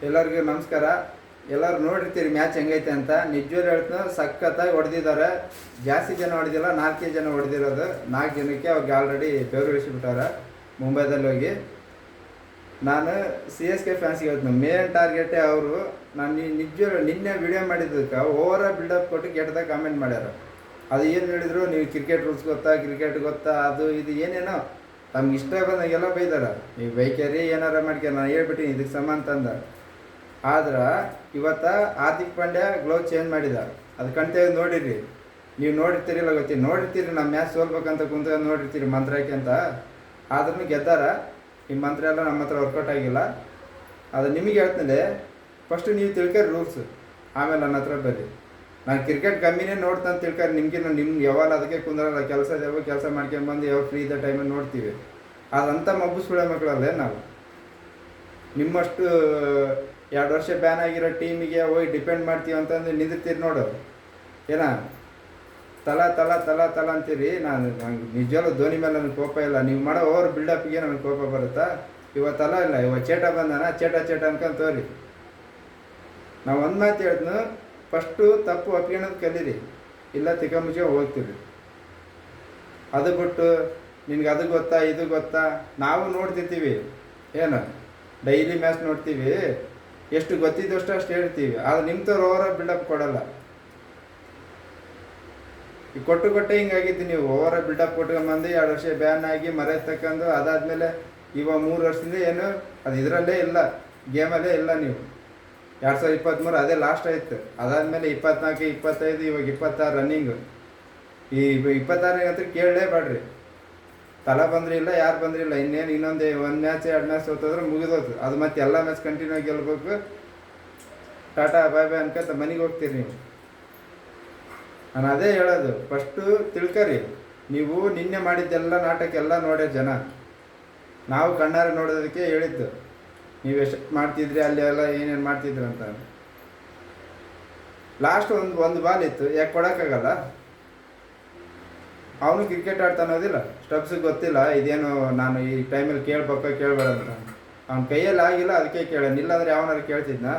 ಎಲ್ಲರಿಗೂ ನಮಸ್ಕಾರ. ಎಲ್ಲರೂ ನೋಡಿರ್ತೀರಿ ಮ್ಯಾಚ್ ಹೆಂಗೈತೆ ಅಂತ. ನಿಜವಾಗ್ಲೂ ಹೇಳ್ತೀನಿ, ಸಖತ್ತಾಗಿ ಹೊಡೆದಿದ್ದಾರೆ. ಜಾಸ್ತಿ ಜನ ಹೊಡೆದಿಲ್ಲ, 4 ಜನ ಹೊಡೆದಿರೋದು. 4 ಜನಕ್ಕೆ ಅವ್ರಿಗೆ ಆಲ್ರೆಡಿ ಬೆವರಿಳಿಸಿಬಿಟ್ಟಾರೆ ಮುಂಬೈದಲ್ಲಿ ಹೋಗಿ. ನಾನು CSK ಫ್ಯಾನ್ಸ್ಗೆ ಹೇಳ್ತೀನಿ, ಮೇನ್ ಟಾರ್ಗೆಟೇ ಅವರು. ನಾನು ನಿಜವಾಗ್ಲೂ ನಿನ್ನೆ ವಿಡಿಯೋ ಮಾಡಿದ್ದಕ್ಕೆ ಓವರ ಬಿಲ್ಡಪ್ ಕೊಟ್ಟು ಕೆಟ್ಟದಾಗ ಕಾಮೆಂಟ್ ಮಾಡ್ಯಾರ. ಅದು ಏನು ಹೇಳಿದ್ರು, ನೀವು ಕ್ರಿಕೆಟ್ ರೂಲ್ಸ್ ಗೊತ್ತಾ, ಕ್ರಿಕೆಟ್ ಗೊತ್ತಾ, ಅದು ಇದು ಏನೇನೋ ತಮ್ಗೆ ಇಷ್ಟ ಬಂದಾಗೆಲ್ಲ ಬೈದಾರ. ನೀವು ಬೈಕ್ಯಾರಿ ಏನಾರ ಮಾಡ್ಕ್ಯಾರ, ನಾನು ಹೇಳ್ಬಿಟ್ಟಿನಿ ಇದಕ್ಕೆ ಸಮ ಅಂತಂದ. ಆದ್ರೆ ಇವತ್ತು ಹಾರ್ದಿಕ್ ಪಾಂಡ್ಯ ಗ್ಲೌ ಚೇಂಜ್ ಮಾಡಿದ. ಅದು ಕಣ್ತೇವೆ ನೋಡಿರಿ, ನೀವು ನೋಡಿರ್ತೀರಿಲ್ಲ ಗೊತ್ತಿ, ನೋಡಿರ್ತೀರಿ. ನಮ್ಮ ಮ್ಯಾಚ್ ಸೋಲ್ಬೇಕಂತ ಕುಂತ ನೋಡಿರ್ತೀರಿ ಮಂತ್ರಕ್ಕೆ ಅಂತ. ಆದ್ರೂ ಗೆದ್ದಾರ. ಈ ಮಂತ್ರ ಎಲ್ಲ ನಮ್ಮ ಹತ್ರ ವರ್ಕೌಟ್ ಆಗಿಲ್ಲ. ಅದು ನಿಮಗೆ ಹೇಳ್ತೀನಿ, ಫಸ್ಟು ನೀವು ತಿಳ್ಕರಿ ರೂಲ್ಸ್, ಆಮೇಲೆ ನನ್ನ ಹತ್ರ ಬರ್ರಿ. ನಾನು ಕ್ರಿಕೆಟ್ ಕಮ್ಮಿನೇ ನೋಡ್ತಾನೆ ತಿಳ್ಕರಿ. ನಿಮ್ಗೆ ಯಾವಾಗ ಅದಕ್ಕೆ ಕುಂದ್ರಲ್ಲ, ಕೆಲಸ ಮಾಡ್ಕೊಂಡ್ಬಂದು ಯಾವಾಗ ಫ್ರೀ ಇದ್ದ ಟೈಮಲ್ಲಿ ನೋಡ್ತೀವಿ. ಅದಂತ ಮಬ್ಬು ಮಕ್ಕಳಲ್ಲೇ ನಾವು. ನಿಮ್ಮಷ್ಟು 2 ವರ್ಷ ಬ್ಯಾನ್ ಆಗಿರೋ ಟೀಮಿಗೆ ಹೋಗಿ ಡಿಪೆಂಡ್ ಮಾಡ್ತೀವಿ ಅಂತಂದು ನಿಂದಿರ್ತೀರಿ ನೋಡು. ತಲ ಅಂತೀರಿ. ನಂಗೆ ನಿಜವಲ್ಲೂ ಧೋನಿ ಮೇಲೆ ನನಗೆ ಕೋಪ ಇಲ್ಲ. ನೀವು ಮಾಡೋ ಓವರ್ ಬಿಲ್ಡಪ್ಗೆ ನನಗೆ ಕೋಪ ಬರುತ್ತಾ? ಇವತ್ತಲ್ಲ ಇಲ್ಲ, ಇವತ್ತು ಚೇಟ ಬಂದಾನ, ಚೇಟ ಅನ್ಕೊಂಡು ತೋರಿ. ನಾವು ಒಂದು ಮಾತು ಹೇಳ್ತೀನಿ, ಫಸ್ಟು ತಪ್ಪು ಒಪ್ಕೊಳ್ಳೋದು ಕಲೀರಿ, ಇಲ್ಲ ತಿಕ್ಕಮುಚ್ಚೆ ಹೋಗ್ತೀವಿ. ಅದು ಬಿಟ್ಟು ನಿನ್ಗೆ ಅದು ಗೊತ್ತಾ ಇದು ಗೊತ್ತಾ, ನಾವು ನೋಡ್ತಿರ್ತೀವಿ. ಏನು ಡೈಲಿ ಮ್ಯಾಚ್ ನೋಡ್ತೀವಿ, ಎಷ್ಟು ಗೊತ್ತಿದ್ದಷ್ಟು ಅಷ್ಟು ಹೇಳ್ತೀವಿ. ಆದರೆ ನಿಮ್ಮ ಥರ ಓವರ್ ಬಿಲ್ಡಪ್ ಕೊಡಲ್ಲ. ಈ ಕೊಟ್ಟೆ ಹಿಂಗಾಗಿದ್ದು. ನೀವು ಓವರ್ ಬಿಲ್ಡಪ್ ಕೊಟ್ಕೊಂಬಂದು 2 ವರ್ಷ ಬ್ಯಾನ್ ಆಗಿ ತಕ್ಕಂಡು ಅದಾದಮೇಲೆ ಇವಾಗ 3 ವರ್ಷದಿಂದ ಏನು ಅದು ಇದರಲ್ಲೇ ಇಲ್ಲ, ಗೇಮಲ್ಲೇ ಇಲ್ಲ. ನೀವು 2023 ಅದೇ ಲಾಸ್ಟ್ ಆಯಿತು. ಅದಾದಮೇಲೆ 24, 25, ಇವಾಗ 26 ರನ್ನಿಂಗು. ಈ 26 ಅಂತೂ ಕೇಳಲೇಬೇಡ್ರಿ. ತಲೆ ಬಂದ್ರಿಲ್ಲ, ಯಾರು ಬಂದ್ರಿಲ್ಲ. ಇನ್ನೇನು ಇನ್ನೊಂದು 1 ಮ್ಯಾಚ್ 2 ಮ್ಯಾಚ್ ಸೋತೋದ್ರೆ ಮುಗಿದೋದು. ಅದು ಮತ್ತೆ ಎಲ್ಲ ಮ್ಯಾಚ್ ಕಂಟಿನ್ಯೂ ಗೆಲ್ಬೇಕು. ಟಾಟಾ ಬಾಯ್ ಬಾಯ್ ಅನ್ಕೊಂತ ಮನೆಗೆ ಹೋಗ್ತೀರಿ ನೀವು. ನಾನು ಅದೇ ಹೇಳೋದು, ಫಸ್ಟು ತಿಳ್ಕರಿ. ನೀವು ನಿನ್ನೆ ಮಾಡಿದ್ದೆಲ್ಲ ನಾಟಕ ಎಲ್ಲ ನೋಡ್ಯ ಜನ. ನಾವು ಕಣ್ಣಾರೆ ನೋಡೋದಕ್ಕೆ ಹೇಳಿದ್ದು, ನೀವು ಎಷ್ಟು ಮಾಡ್ತಿದ್ರಿ ಅಲ್ಲಿ ಎಲ್ಲ ಏನೇನು ಮಾಡ್ತಿದ್ರಿ ಅಂತ. ಲಾಸ್ಟ್ ಒಂದು ಬಾಲ್ ಇತ್ತು, ಯಾಕೆ ಕೊಡೋಕ್ಕಾಗಲ್ಲ? ಅವನು ಕ್ರಿಕೆಟ್ ಆಡ್ತಾನೋದಿಲ್ಲ, ಸ್ಟೆಪ್ಸಿಗೆ ಗೊತ್ತಿಲ್ಲ ಇದೇನು ನಾನು ಈ ಟೈಮಲ್ಲಿ ಕೇಳಬೇಡ ಅಂತ. ಅವ್ನ ಕೈಯಲ್ಲಿ ಆಗಿಲ್ಲ, ಅದಕ್ಕೆ ಕೇಳೋಣ. ಇಲ್ಲಾಂದ್ರೆ ಯಾವನಾರು ಕೇಳ್ತಿದ್ನ?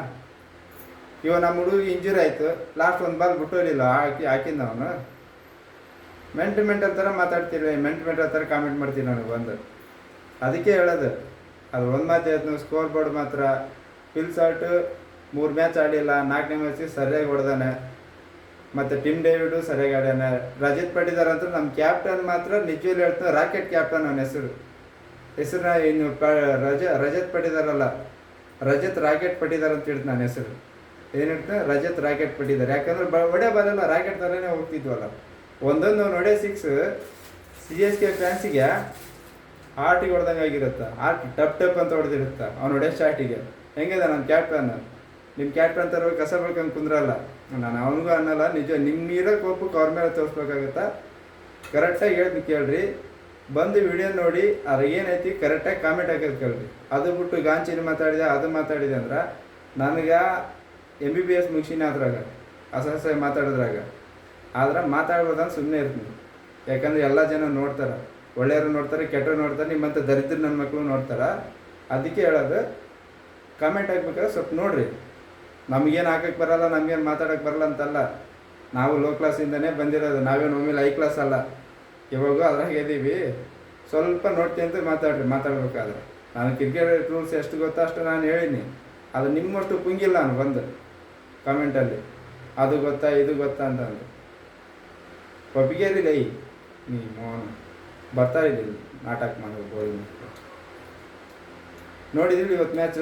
ಇವಾಗ ನಮ್ಮ ಹುಡುಗಿಗೆ ಇಂಜುರಿ ಆಯಿತು, ಲಾಸ್ಟ್ ಒಂದು ಬಾಲ್ ಬಿಟ್ಟೋಲಿಲ್ಲ, ಹಾಕಿದ್ದ ಅವನು. ಮೆಂಟಲ್ ಥರ ಮಾತಾಡ್ತೀವಿ, ಮೆಂಟಲ್ ಥರ ಕಾಮೆಂಟ್ ಮಾಡ್ತೀವಿ ನನಗೆ ಬಂದು. ಅದಕ್ಕೆ ಹೇಳೋದು, ಅದು ಒಂದು ಮಾತು ಹೇಳ್ತೀನಿ, ಸ್ಕೋರ್ ಬೋರ್ಡ್ ಮಾತ್ರ ಫಿಲ್ ಶಾರ್ಟು 3 ಮ್ಯಾಚ್ ಆಡಿಲ್ಲ, 4ನೇ ಮ್ಯಾಚಿಗೆ ಸರಿಯಾಗಿ ಹೊಡೆದಾನೆ. ಮತ್ತು ಟಿಮ್ ಡೇವಿಡು ಸರಿಯಾಗಿ ಆಡ್ಯಾನೆ. ರಜತ್ ಪಟ್ಟಿದಾರ್ ಅಂತೂ ನಮ್ಮ ಕ್ಯಾಪ್ಟನ್ ಮಾತ್ರ ನಿಜವಾಗ್ಲೂ ಹೇಳ್ತಾನೆ, ರಾಕೆಟ್ ಕ್ಯಾಪ್ಟನ್. ಅವನ ಹೆಸರನ್ನ ಇನ್ನು ರಜತ್ ಪಟ್ಟಿದಾರಲ್ಲ, ರಜತ್ ರಾಕೆಟ್ ಪಟ್ಟಿದಾರ್ ಅಂತ ಹೇಳ್ತೀನಿ ನನ್ನ ಹೆಸರು. ಏನು ಹೇಳ್ತಾನೆ? ರಜತ್ ರಾಕೆಟ್ ಪಟ್ಟಿದಾರೆ. ಯಾಕಂದ್ರೆ ಒಡೆ ಬರಲ್ಲ, ರಾಕೆಟ್ ಥರನೇ ಹೋಗ್ತಿದ್ವಲ್ಲ. ಒಂದೊಂದು ಒಡೆ 6 CSK ಫ್ಯಾನ್ಸಿಗೆ ಆರ್ಟಿಗೆ ಹೊಡೆದಂಗೆ ಆಗಿರುತ್ತೆ. ಟಪ್ ಅಂತ ಹೊಡೆದಿರುತ್ತೆ ಅವ್ನು ಒಡೆ ಶಾರ್ಟಿಗೆ. ಹೆಂಗಿದೆ ನನ್ನ ಕ್ಯಾಪ್ಟನ್? ನಿಮ್ಮ ಕ್ಯಾಪ್ಟನ್ ಥರ ಕಸ ಬೆಳ್ಕೊಂಡು ಕುಂದ್ರಲ್ಲ. ನಾನು ಅವನಿಗೂ ಅನ್ನಲ್ಲ, ನಿಜ ನಿಮ್ಮಿರೋ ಕೋಪಕ್ಕೆ ಅವ್ರ ಮೇಲೆ ತೋರಿಸ್ಬೇಕಾಗತ್ತಾ? ಕರೆಕ್ಟಾಗಿ ಹೇಳ್ತೀನಿ ಕೇಳ್ರಿ. ಬಂದು ವಿಡಿಯೋ ನೋಡಿ, ಅದ್ರ ಏನೈತಿ ಕರೆಕ್ಟಾಗಿ ಕಾಮೆಂಟ್ ಹಾಕೋದು ಕೇಳ್ರಿ. ಅದು ಬಿಟ್ಟು ಗಾಂಚಿನ ಮಾತಾಡಿದೆ, ಅದು ಮಾತಾಡಿದೆ ಅಂದ್ರೆ ನನಗೆ MBBS ಮುಗಿಸಿನ ಅದ್ರಾಗ ಅಸಹಸ ಮಾತಾಡೋದ್ರಾಗ. ಆದ್ರೆ ಮಾತಾಡ್ಬೋದಂತ ಸುಮ್ಮನೆ ಇರ್ತೀನಿ. ಯಾಕಂದ್ರೆ ಎಲ್ಲ ಜನ ನೋಡ್ತಾರೆ, ಒಳ್ಳೆಯವರು ನೋಡ್ತಾರೆ, ಕೆಟ್ಟರು ನೋಡ್ತಾರೆ, ನಿಮ್ಮಂಥ ದರಿದ್ರ ನನ್ನ ಮಕ್ಕಳು ನೋಡ್ತಾರೆ. ಅದಕ್ಕೆ ಹೇಳೋದು, ಕಾಮೆಂಟ್ ಹಾಕ್ಬೇಕಾದ್ರೆ ಸ್ವಲ್ಪ ನೋಡಿರಿ. ನಮಗೇನು ಹಾಕಕ್ಕೆ ಬರಲ್ಲ, ನಮಗೇನು ಮಾತಾಡೋಕ್ಕೆ ಬರಲ್ಲ ಅಂತಲ್ಲ. ನಾವು ಲೋ ಕ್ಲಾಸಿಂದನೇ ಬಂದಿರೋದು, ನಾವೇನು ಒಮ್ಮೆಲೆ ಹೈ ಕ್ಲಾಸ್ ಅಲ್ಲ. ಇವಾಗೂ ಅದ್ರಾಗ ಇದ್ದೀವಿ. ಸ್ವಲ್ಪ ನೋಡ್ತೀನಿ ಮಾತಾಡ್ಬೇಕಾದ್ರೆ. ನಾನು ಕ್ರಿಕೆಟ್ ರೂಲ್ಸ್ ಎಷ್ಟು ಗೊತ್ತಾ ಅಷ್ಟು ನಾನು ಹೇಳೀನಿ. ಅದು ನಿಮ್ಮಷ್ಟು ಪುಂಗಿಲ್ಲ ನಾನು ಬಂದು ಕಾಮೆಂಟಲ್ಲಿ ಅದು ಗೊತ್ತಾ ಇದು ಗೊತ್ತಾ ಅಂತಂದು. ಒಪ್ಪಿಗೆರಿಲ್ಲ ನೀ ಮೋಹನ್ ಬರ್ತಾರಿಲ್ಲ ನಾಟಕ ಮಾಡಬೇಕು. ನೋಡಿದ್ರಿ ಇವತ್ತು ಮ್ಯಾಚ್?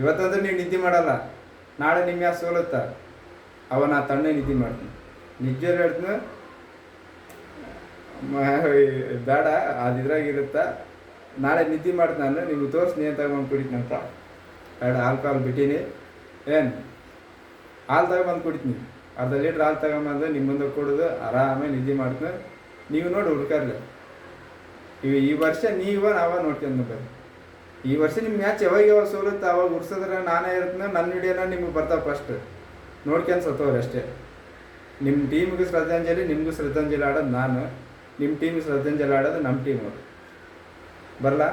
ಇವತ್ತಂದ್ರೆ ನೀವು ನಿದ್ದೆ ಮಾಡಲ್ಲ, ನಾಳೆ ನಿಮ್ಮ ಮ್ಯಾಚ್ ಸೋಲುತ್ತಾ ನಾ ತಣ್ಣೆ ನಿದ್ದೆ ಮಾಡ್ತೀನಿ. ನಿಜವಾಗ್ಲೂ ಹೇಳ್ತೀನಿ, ಬೇಡ ಅದು ಇದ್ರಾಗಿರುತ್ತಾ. ನಾಳೆ ನಿದ್ದೆ ಮಾಡ್ತೀನಿ ಅಂದರೆ ನಿಮ್ಗೆ ತೋರಿಸ್ತೀನಿ ಏನು ತಗೊಂಡು ಕುಡಿತೀನಂತ. ಬೇಡ, ಆಲ್ಕೋಹಾಲ್ ಬಿಟ್ಟೀನಿ. ಏನು ಹಾಲು ತಗೊಂಬಂದು ಕುಡಿತೀನಿ, ಅರ್ಧ ಲೀಟ್ರ್ ಹಾಲು ತಗೊಂಬಂದು ನಿಮ್ಮ ಮುಂದೆ ಕೊಡೋದು, ಆರಾಮಾಗಿ ನಿದ್ದೆ ಮಾಡ್ತೀನಿ. ನೀವು ನೋಡಿ ಹುಡ್ಕರ್ಲೆ. ಈ ವರ್ಷ ನಾವ ನೋಡ್ಕೊಂಡು ಬರ್ರಿ. ಈ ವರ್ಷ ನಿಮ್ಮ ಮ್ಯಾಚ್ ಯಾವಾಗ ಸೋಲುತ್ತೆ ಅವಾಗ ಉರ್ಸಿದ್ರೆ ನಾನೇ ಇರ್ತೀನಿ. ನನ್ನ ವಿಡಿಯೋನ ನಿಮ್ಗೆ ಬರ್ತಾವೆ ಫಸ್ಟ್ ನೋಡ್ಕೊಂಡು ಸತ್ತವ್ರಿ ಅಷ್ಟೇ. ನಿಮ್ಮ ಟೀಮಿಗೂ ಶ್ರದ್ಧಾಂಜಲಿ, ನಿಮಗೂ ಶ್ರದ್ಧಾಂಜಲಿ ಆಡೋದು ನಾನು, ನಿಮ್ಮ ಟೀಮಿಗೆ ಶ್ರದ್ಧಾಂಜಲಿ ಆಡೋದು ನಮ್ಮ ಟೀಮ್. ಬರಲ್ಲ.